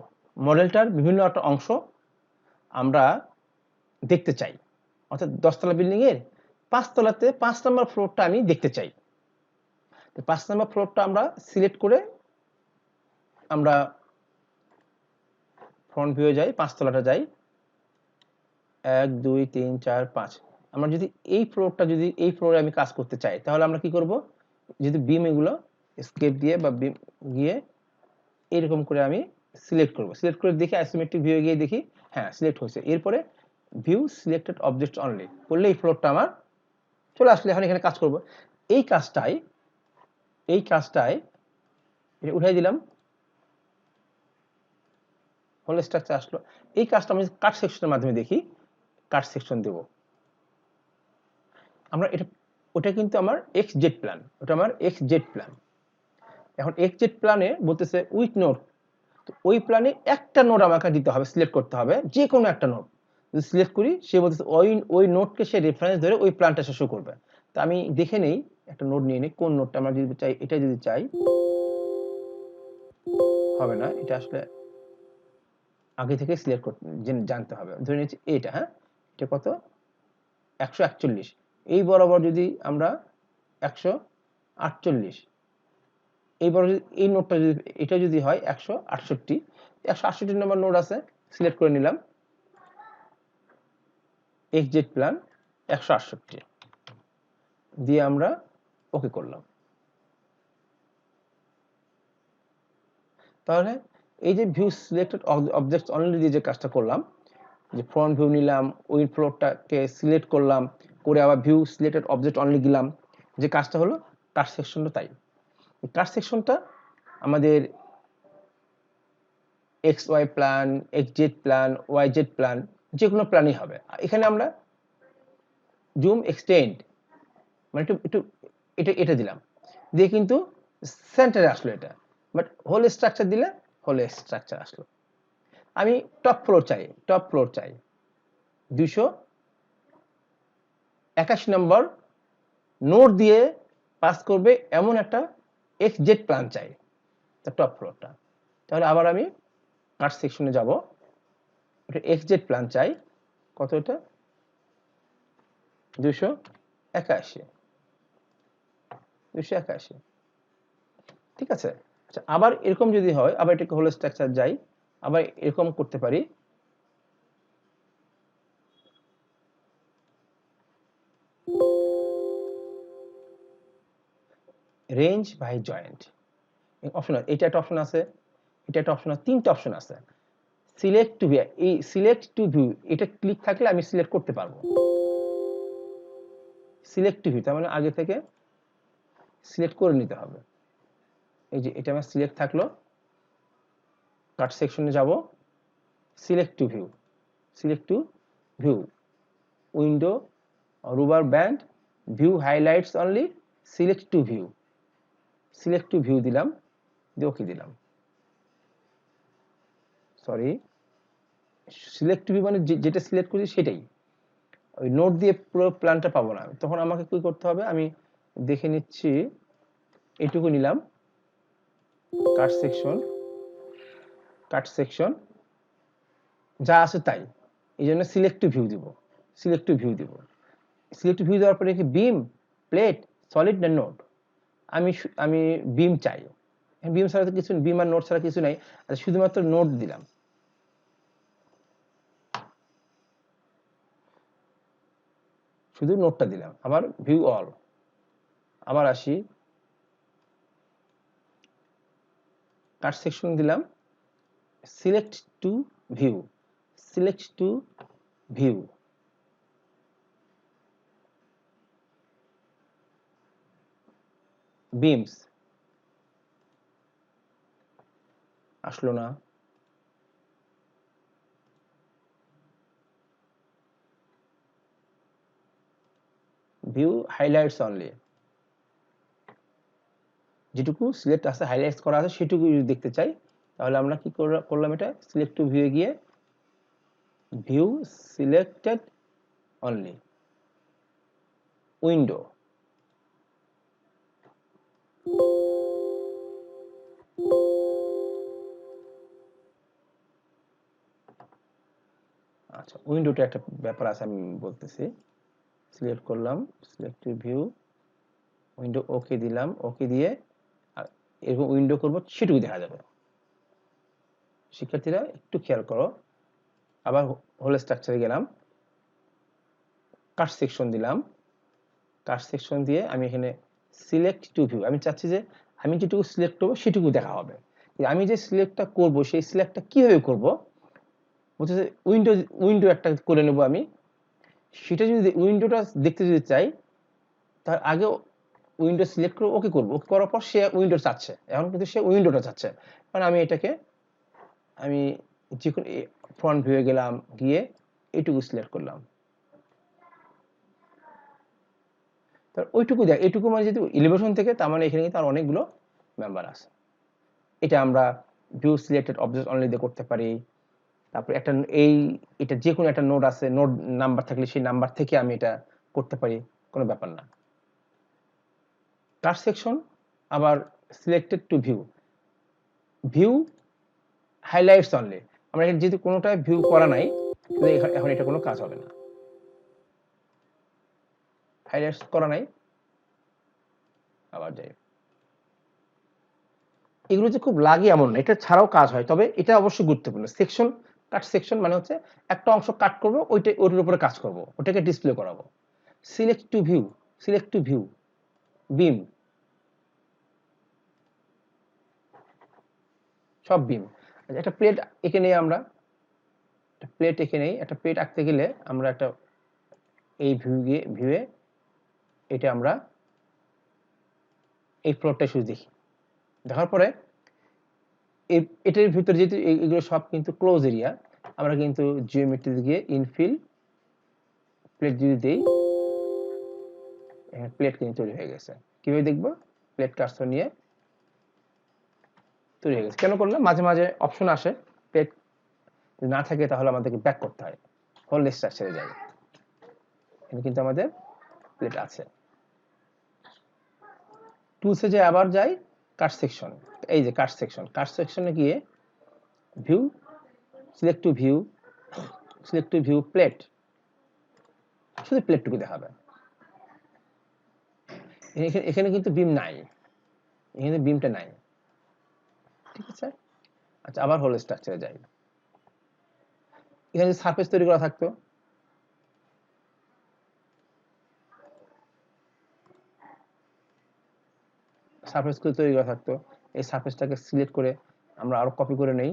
মডেলটার বিভিন্ন একটা অংশ আমরা দেখতে চাই। অর্থাৎ 10তলা বিল্ডিং এর 5তলাতে 5 নম্বর ফ্লোরটা আমি দেখতে চাই। তো 5 নম্বর ফ্লোরটা আমরা সিলেক্ট করে আমরা ফ্রন্ট ভিউয়ে যাই, 5তলাটা যাই, 1 2 3 4 5। আমরা যদি এই ফ্লোরটা, যদি এই ফ্লোরে আমি কাজ করতে চাই, তাহলে আমরা কি করব? যদি বিম এগুলো স্কেপ দিয়ে বা বিম গিয়ে এরকম করে আমি সিলেক্ট করব। সিলেক্ট করে দেখি আইসোমেট্রিক ভিউয়ে গিয়ে দেখি হ্যাঁ সিলেক্ট হয়েছে। এরপরে ভিউ সিলেক্টেড অবজেক্ট অনলি করলে এই ফ্লোরটা আমার চলে আসলে এখন এখানে কাজ করব। এই কাজটাই এটা উঠাই দিলাম, হোল স্ট্রাকচার আসলো। এই কাজটা আমি কাট সেকশনের মাধ্যমে দেখি, কাট সেকশন দেব আমরা। এটা ওটা কিন্তু আমার এক্স জেড প্ল্যান, ওটা আমার এক্স জেড প্ল্যান। এখন এক্স জেড প্ল্যানে বলতেছে উইথ নোট, তো ওই প্ল্যানে একটা নোট আমাকে দিতে হবে, সিলেক্ট করতে হবে, যে কোনো একটা নোট। যদি সিলেক্ট করি, সে বলতেছে ওই নোটকে সে রেফারেন্স ধরে ওই প্ল্যানটা শো করবে। তো আমি দেখে নেই, একটা নোট নিয়ে নিই, কোন নোটটা আমরা যদি চাই। এটা যদি চাই হবে না, এটা আসলে আগে থেকে সিলেক্ট করতে জানতে হবে। ধরে নিচ্ছি এটা, হ্যাঁ এটা কত 141, এই বরাবর যদি আমরা 148, এই বরাবর এই নোটটা যদি এটা যদি হয় 168 নম্বর নোট আছে, সিলেক্ট করে নিলাম এক্স জেড প্ল্যান 168 দিয়ে আমরা ওকে করলাম। তাহলে এই যে ভিউ সিলেক্টেড অবজেক্ট অনলি দিয়ে যে কাজটা করলাম, যে ফ্রন্ট ভিউ নিলাম, ওই ফ্লোরটাকে সিলেক্ট করলাম, করে আবার ভিউ সিলেক্টেড অবজেক্ট অনলি দিলাম, যে কাজটা হলো কাট সেকশনটা তাই। এই কাট সেকশনটা আমাদের X Y plan, X Z plan, Y Z plan, যে কোনো প্ল্যানই হবে। এখানে আমরা জুম এক্সটেন্ড মানে একটু একটু এটা দিলাম, দিয়ে কিন্তু সেন্টারে আসলো এটা। বাট হোল স্ট্রাকচার দিলে হোল স্ট্রাকচার আসলো। আমি টপ ফ্লোর চাই, 281 নম্বর নোট দিয়ে পাস করবে এমন একটা এক্স জেড প্ল্যান চাই, টপ ফ্লোরটা। তাহলে আবার আমি কাট সেকশনে যাব, এটা এক্স জেড প্ল্যান চাই, কত এটা 281, ঠিক আছে। আচ্ছা, আবার এরকম যদি হয়, আবার এটাকে হোল স্ট্রাকচার যাই, আবার এরকম করতে পারি, রেঞ্জ বাই জয়েন্ট অপশন আছে, এটা একটা অপশন আছে, এটা একটা অপশন আছে, 3টে অপশন আছে। সিলেক্ট টু ভিউ, এই সিলেক্ট টু ভিউ এটা ক্লিক থাকলে আমি সিলেক্ট করতে পারবো। সিলেক্ট টু ভিউ তার মানে আগে থেকে সিলেক্ট করে নিতে হবে। এই যে এটা আমার সিলেক্ট থাকলো, কাট সেকশনে যাব, select to view, window rubber band, view highlights only, select to view দিলাম, দিয়ে ওকে দিলাম। সরি, সিলেক্ট টু ভিউ মানে যেটা সিলেক্ট করেছি সেটাই, ওই নোট দিয়ে পুরো প্ল্যানটা পাবো না। তখন আমাকে কি করতে হবে, আমি দেখে নিচ্ছি, এইটুকু নিলাম, কাট সেকশন যা আছে তাই, এই জন্য সিলেক্ট টু ভিউ দিব। সিলেক্ট টু ভিউ দেব। সিলেক্ট টু ভিউ দেওয়ার পরে কি বিম, প্লেট, সলিড না নোড? আমি বিম চাই। বিম ছাড়া তো কিছু, বিম আর নোড ছাড়া কিছু নাই। আচ্ছা, শুধুমাত্র নোড দিলাম, শুধু নোডটা দিলাম। আবার ভিউ অল, আবার আসি, কাট সেকশন দিলাম, select to view, select to view, beans আসলো না, ভিউ হাইলাইটস অনলি, যেটুকু সিলেক্ট আছে, হাইলাইটস করা আছে সেটুকু যদি দেখতে চাই তাহলে আমরা কি করলাম, এটা সিলেক্ট টু ভিউ গিয়ে ভিউ সিলেক্টেড অনলি, উইন্ডো, আচ্ছা উইন্ডোটা একটা ব্যাপার আছে আমি বলতেছি। সিলেক্ট করলাম, সিলেক্ট টু ভিউ, উইন্ডো ওকে দিলাম, ওকে দিয়ে এরকম উইন্ডো করব, সেটুকু দেখা যাবে। শিক্ষার্থীরা একটু খেয়াল করো, আবার হোল স্ট্রাকচারে গেলাম, কাট সেকশন দিলাম, কাট সেকশন দিয়ে আমি এখানে সিলেক্ট টু ভিউ, আমি চাচ্ছি যে আমি যেটুকু সিলেক্ট করবো সেটুকু দেখা হবে। আমি যে সিলেক্টটা করব সেই সিলেক্টটা কিভাবে করব, বলছে উইন্ডো, উইন্ডো একটা করে নেব আমি। সেটা যদি উইন্ডোটা দেখতে যদি চাই তার আগে উইন্ডো সিলেক্ট করে ওকে করবো, ওকে করার পর সে উইন্ডো চাচ্ছে, এখন কিন্তু সে উইন্ডোটা চাচ্ছে। কারণ আমি এটাকে, আমি যে কোনো ফ্রন্ট ভিউয়ে গেলাম, গিয়ে এইটুকু সিলেক্ট করলাম, তার ওইটুকু দেখ, এইটুকু মানে যদি এলিভেশন থেকে, তার মানে এখানে কিন্তু আর অনেকগুলো মেম্বার আছে। এটা আমরা ভিউ সিলেক্টেড অবজেক্ট অনলি দিয়ে করতে পারি। তারপর একটা এটা যে কোনো একটা নোড আছে, নোড নাম্বার থাকলে সেই নাম্বার থেকে আমি এটা করতে পারি, কোনো ব্যাপার না। কাট সেকশন, আবার selected two view, view highlights only, আমরা এখানে যেহেতু কোনোটাই ভিউ করা নাই, এখন এটা কোনো কাজ হবে না, হাইলাইটস করা নাই। আবার যাই, এগুলো যে খুব লাগে এমন না, এটা ছাড়াও কাজ হয়, তবে এটা অবশ্যই গুরুত্বপূর্ণ। সেকশন, কাট সেকশন মানে হচ্ছে একটা অংশ কাট করবো, ওইটার উপরে কাজ করব, ওটাকে ডিসপ্লে করাবো। Select to view, select to view, beam, সব বিম। একটা প্লেট এঁকে নেই, আমরা একটা প্লেট এঁকে নেই। একটা প্লেট আঁকতে গেলে আমরা একটা এই ভিউয়ে এটা আমরা এই প্লটটা শুধু দেখি, দেখার পরে এটার ভিতরে যেহেতু এগুলো সব কিন্তু ক্লোজ এরিয়া, আমরা কিন্তু জিওমেট্রি দিয়ে ইনফিল প্লেট যদি দেই, প্লেট কিন্তু তৈরি হয়ে গেছে। কিভাবে দেখবো, প্লেট কার্সর নিয়ে তৈরি হয়ে গেছে। কেন করলাম, মাঝে মাঝে অপশন আসে, প্লেট না থাকে তাহলে আমাদেরকে ব্যাক করতে হয়, হোল স্ট্রাকচারে যাই। এখানে কিন্তু আমাদের প্লেট আছে। টুলসে যে আবার যাই, কাট সেকশন, এই যে কাট সেকশন, কাট সেকশনে গিয়ে view, select to view, select to view plate, শুধু প্লেটটুকু দেখাবে। এখানে কিন্তু বিম নাই, এখানে বিমটা নাই, ঠিক আছে। আচ্ছা, আবার হোল স্ট্রাকচারে যাই, এখানে সারফেস তৈরি করা থাকতো, সারফেস তৈরি করা থাকতো, এই সারফেসটাকে সিলেক্ট করে আমরা আরো কপি করে নেই,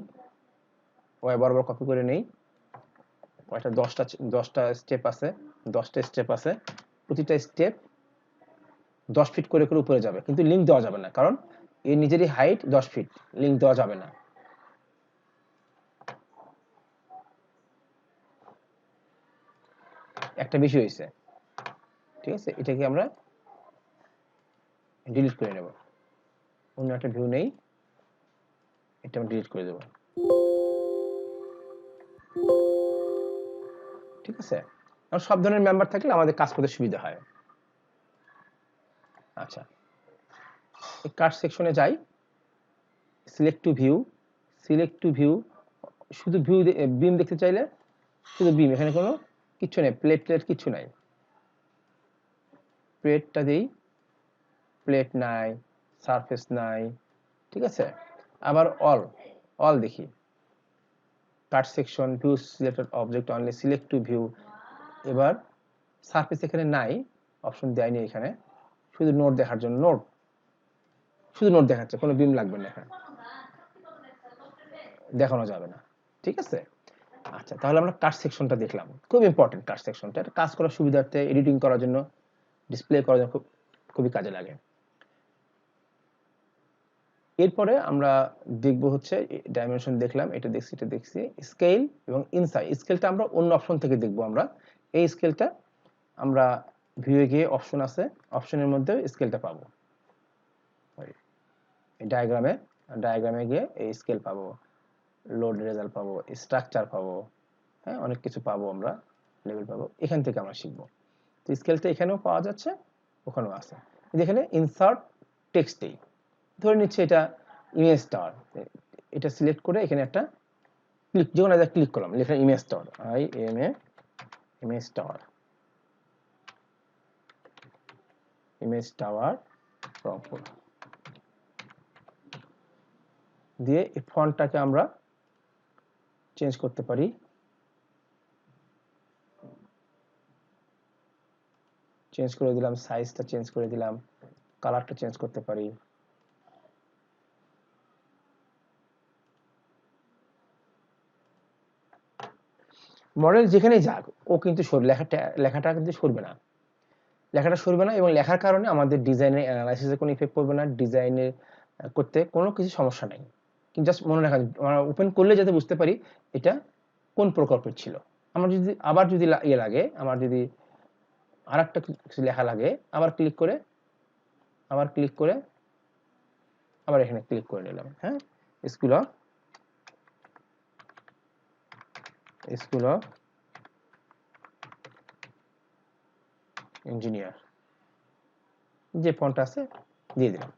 ওয়াই বরাবর কপি করে নেই। কয়টা 10টা স্টেপ আছে, 10টা স্টেপ আছে, প্রতিটা স্টেপ 10 ফিট করে করে উপরে যাবে, কিন্তু লিঙ্ক দেওয়া যাবে না, কারণ এর নিজেরই হাইট 10 ফিট, লিঙ্ক দেওয়া যাবে না। একটা বেশি হয়েছে, ঠিক আছে, এটাকে আমরা ডিলিট করে নেব, অন্য একটা ভিউ নেই, এটা আমরা ডিলিট করে দেব, ঠিক আছে। আর সব ধরনের মেম্বার থাকলে আমাদের কাজ করতে সুবিধা হয়। আচ্ছা, এই কাট সেকশনে যাই, select to view, select to view, শুধু ভিউ বিম দেখতে চাইলে শুধু বিম, এখানে কোনো কিছু নেই, প্লেট কিছু নাই, প্লেটটা দিই, প্লেট নাই, সারফেস নাই, ঠিক আছে। আবার অল দেখি, cut section, view selected object only, select to view. এবার সারফেস এখানে নাই, অপশন দেয়নি এখানে, শুধু নোট দেখার জন্য, শুধু নোট দেখাচ্ছে, কোনো বিম লাগবে না এখানে, দেখানো যাবে না, ঠিক আছে। আচ্ছা, তাহলে আমরা কাট সেকশনটা দেখলাম, খুব ইম্পর্টেন্ট কাট সেকশনটা, কাজ করার সুবিধার্থে, এডিটিং করার জন্য, ডিসপ্লে করার জন্য খুবই কাজে লাগে। এরপরে আমরা দেখব হচ্ছে ডাইমেনশন দেখলাম, এটা দেখছি, স্কেল এবং ইনসাইড। স্কেলটা আমরা অন্য অপশন থেকে দেখব। আমরা এই স্কেলটা আমরা ভিউয়ে গিয়ে অপশন আছে, অপশনের মধ্যে স্কেলটা পাবো, ডায়াগ্রামে গিয়ে এই স্কেল পাবো, লোড রেজাল্ট পাবো, স্ট্রাকচার পাবো, হ্যাঁ, অনেক কিছু পাবো আমরা, লেভেল পাবো, এখান থেকে আমরা শিখবো। তো স্কেলটা এখানেও পাওয়া যাচ্ছে, ওখানেও আছে। এখানে ইনসার্ট টেক্সটেই ধরে নিচ্ছে এটা ইমেজ টাওয়ার, এটা সিলেক্ট করে এখানে একটা ক্লিক, যখন এটা ক্লিক করলাম, লেখা image tower, image tower Rangpur দিয়ে এই ফন্টটাকে আমরা চেঞ্জ করতে পারি, চেঞ্জ করে দিলাম, সাইজটা চেঞ্জ করে দিলাম, কালারটা চেঞ্জ করতে পারি। মডেল যেখানেই যাক, ও কিন্তু লেখাটা কিন্তু সরবে না, এবং লেখার কারণে আমাদের ডিজাইনের অ্যানালাইসিসে কোনো ইফেক্ট পড়বে না, ডিজাইনে করতে কোনো কিছু সমস্যা নাই। কিন্তু জাস্ট মনে রাখা, আমরা ওপেন করলে যাতে বুঝতে পারি এটা কোন প্রকল্পের ছিল। আমার যদি আবার যদি ইয়ে লাগে, আমার যদি আর একটা কিছু লেখা লাগে, আবার ক্লিক করে আবার এখানে ক্লিক করে নিলাম, হ্যাঁ, স্কুল অফ ইঞ্জিনিয়ার যে ফন্ট আছে দিয়ে দিলাম,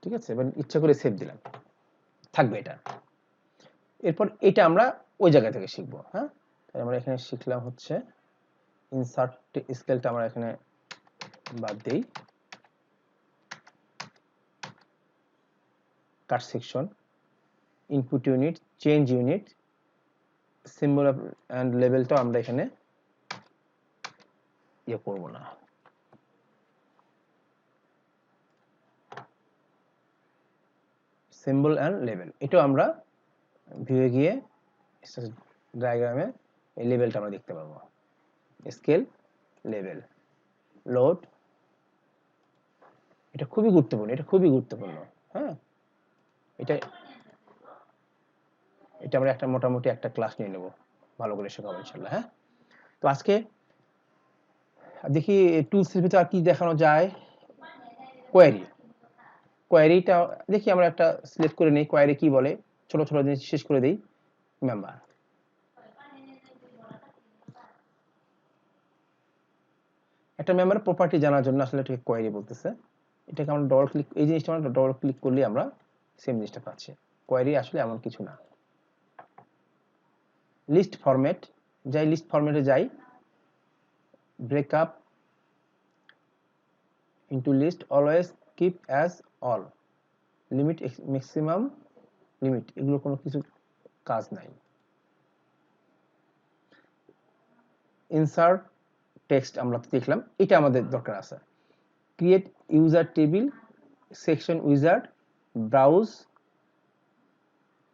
ঠিক আছে। এবার ইচ্ছা করে সেভ দিলাম, থাকবে এটা। এরপর এটা আমরা ওই জায়গা থেকে শিখবো, হ্যাঁ। তাহলে আমরা এখানে শিখলাম হচ্ছে ইনসার্ট স্কেলটা আমরা এখানে বাদ দেই, cut section, input unit, change unit, symbol and লেভেলটা আমরা এখানে ইয়ে করবো না, সিম্বল অ্যান্ড লেভেল এটাও আমরা ভিউয়ে গিয়ে ডায়াগ্রামে এই লেভেলটা আমরা দেখতে পাবো, স্কেল, লেভেল, লোড, এটা খুবই গুরুত্বপূর্ণ, হ্যাঁ। এটা আমরা একটা মোটামুটি একটা ক্লাস নিয়ে নেব, ভালো করে শেখাবো ইনশাআল্লাহ, হ্যাঁ। তো আজকে দেখি টুলসের ভিতরে আর কি দেখানো যায়। কোয়েরিটা দেখি, আমরা একটা সিলেক্ট করে নিই, কোয়েরি কি বলে, ছোট ছোট জিনিস শেষ করে দেই। মেম্বার, একটা মেম্বারের প্রপার্টি জানার জন্য আসলে এটাকে কোয়েরি বলতেছে। এটাকে আমরা ডবল ক্লিক, এই জিনিসটা আমরা ডবল ক্লিক করলে আমরা সেম জিনিসটা পাচ্ছি। কোয়েরি আসলে এমন কিছু না। লিস্ট ফরম্যাট, লিস্ট ফরম্যাটে যাই, break up into list, always keep as all, limit, maximum limit, এগুলো কোনো কিছু কাজ নাই। ইনসার্ট টেক্সট আমরা দেখলাম, এটা আমাদের দরকার আছে। Create user table, section wizard, browse,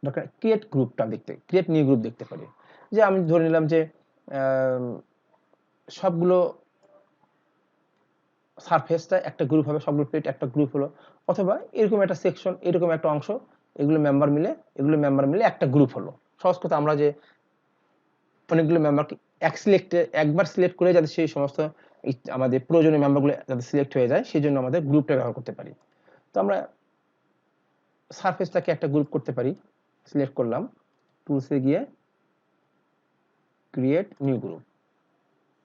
দরকার। ক্রিয়েট গ্রুপটা দেখতে, ক্রিয়েট নিউ গ্রুপ দেখতে পারি, যে আমি ধরে নিলাম যে সবগুলো সারফেসটা একটা গ্রুপ হবে, সবগুলো প্লেট একটা গ্রুপ হলো, অথবা এরকম একটা সেকশন, এরকম একটা অংশ, এগুলো মেম্বার মিলে একটা গ্রুপ হলো। সহজ কথা, আমরা যে অনেকগুলো মেম্বারকে একবার সিলেক্ট করে যাতে সেই সমস্ত আমাদের প্রয়োজনীয় মেম্বারগুলো যাতে সিলেক্ট হয়ে যায়, সেই জন্য আমাদের গ্রুপটা ব্যবহার করতে পারি। তো আমরা সারফেসটাকে একটা গ্রুপ করতে পারি, সিলেক্ট করলাম, টুলসে গিয়ে ক্রিয়েট নিউ গ্রুপ,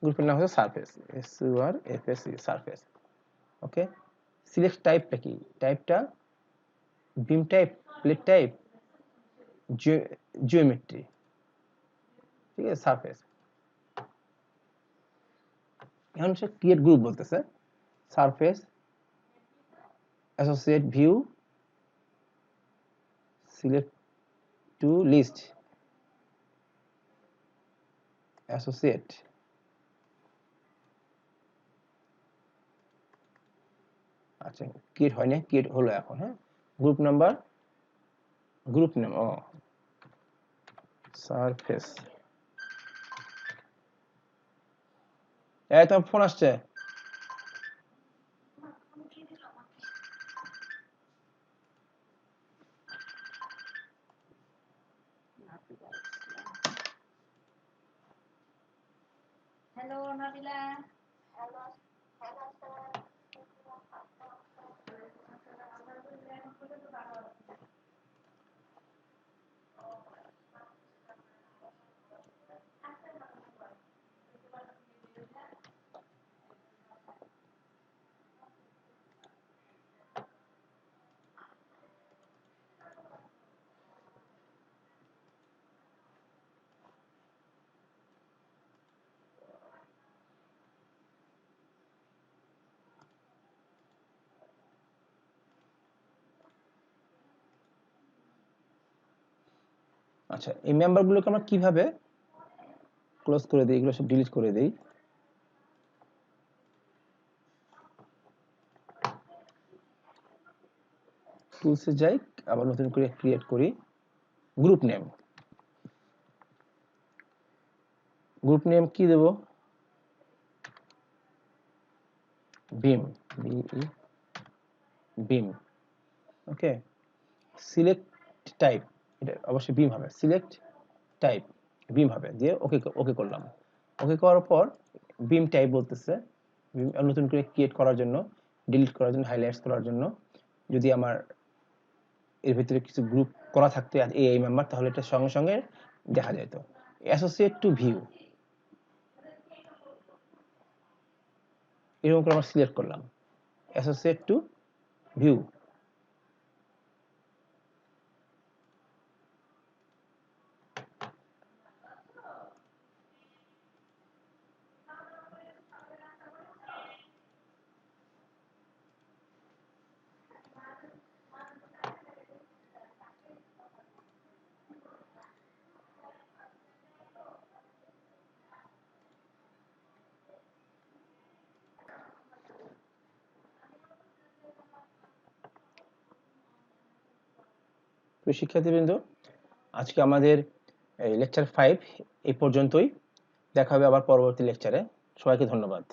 গ্রুপের নাম হচ্ছে সারফেস, সারফেস, ওকে। সিলেক্ট টাইপটা কি, টাইপটা beam type, plate type, geometry, ঠিক আছে, সারফেস। এখন সে ক্রিয়েট গ্রুপ বলতেছে, surface associate view select to list associate. আচ্ছা, ক্রিয়েট হয় না, ক্রিয়েট হলো এখন। হ্যাঁ, গ্রুপ নাম্বার, গ্রুপ নেম, ও সারফেস। এই তোমার ফোন আসছে।
হ্যালো নাবিলা।
আচ্ছা, এই মেম্বারগুলোকে আমরা কিভাবে ক্লোজ করে দিই, এগুলো সব ডিলিট করে দিই। টুলসে যাই, আবার নতুন করে ক্রিয়েট করি গ্রুপ নেম। গ্রুপ নেম কি দেব? বিম, বিম। ওকে, সিলেক্ট টাইপ, এটা অবশ্যই বিম হবে, সিলেক্ট টাইপ বিম হবে, দিয়ে ওকে ওকে করলাম। ওকে করার পর বিম টাইপ বলতেছে, নতুন করে ক্রিয়েট করার জন্য, ডিলিট করার জন্য, হাইলাইটস করার জন্য, যদি আমার এর ভিতরে কিছু গ্রুপ করা থাকতো এই মেম্বার, তাহলে এটা সঙ্গে সঙ্গে দেখা যেত। অ্যাসোসিয়েট টু ভিউ, এরকম করে আমরা সিলেক্ট করলাম, অ্যাসোসিয়েট টু ভিউ। তো শিক্ষার্থীবৃন্দ, আজকে আমাদের এই লেকচার 5 এই পর্যন্তই। দেখা হবে আবার পরবর্তী লেকচারে। সবাইকে ধন্যবাদ।